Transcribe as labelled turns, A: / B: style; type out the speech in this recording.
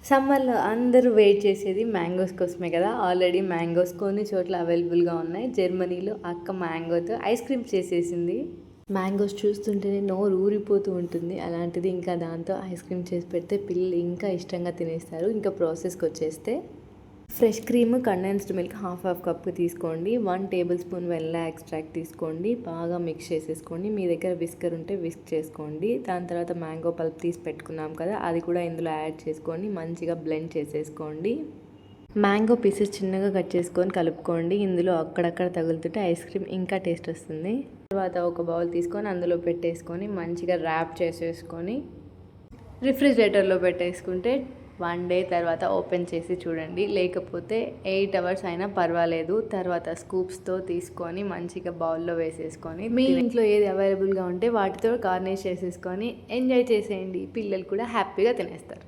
A: సమ్మర్లో అందరూ వెయిట్ చేసేది మ్యాంగోస్ కోసమే కదా. ఆల్రెడీ మ్యాంగోస్ కొన్ని చోట్ల అవైలబుల్గా ఉన్నాయి. జర్మనీలో అక్క మ్యాంగోతో ఐస్ క్రీమ్ చేసేసింది. మ్యాంగోస్ చూస్తుంటేనే నోరు ఊరిపోతూ ఉంటుంది. అలాంటిది ఇంకా దాంతో ఐస్ క్రీమ్ చేసి పెడితే పిల్లలు ఇంకా ఇష్టంగా తినేస్తారు. ఇంకా ప్రాసెస్కి వచ్చేస్తే fresh cream, condensed milk half cup తీసుకోండి. 1 టేబుల్ స్పూన్ వెనిలా ఎక్స్ట్రాక్ట్ తీసుకోండి. బాగా మిక్స్ చేసేసుకోండి. మీ దగ్గర విస్కర్ ఉంటే విస్క్ చేసుకోండి. దాని తర్వాత మ్యాంగో పల్ప్ తీసి పెట్టుకున్నాం కదా, అది కూడా ఇందులో యాడ్ చేసుకొని మంచిగా బ్లెండ్ చేసేసుకోండి. మ్యాంగో పీసెస్ చిన్నగా కట్ చేసుకొని కలుపుకోండి. ఇందులో అక్కడక్కడ తగులుతుంటే ఐస్ క్రీమ్ ఇంకా టేస్ట్ వస్తుంది. తర్వాత ఒక బౌల్ తీసుకొని అందులో పెట్టేసుకొని మంచిగా ర్యాప్ చేసేసుకొని రిఫ్రిజిరేటర్లో పెట్టేసుకుంటే 1 డే తర్వాత ఓపెన్ చేసి చూడండి. లేకపోతే 8 అవర్స్ అయినా పర్వాలేదు. తర్వాత స్కూప్స్తో తీసుకొని మంచిగా బౌల్లో వేసేసుకొని మీ ఇంట్లో ఏది అవైలబుల్గా ఉంటే వాటితో గార్నిష్ చేసేసుకొని ఎంజాయ్ చేసేయండి. పిల్లలు కూడా హ్యాపీగా తినేస్తారు.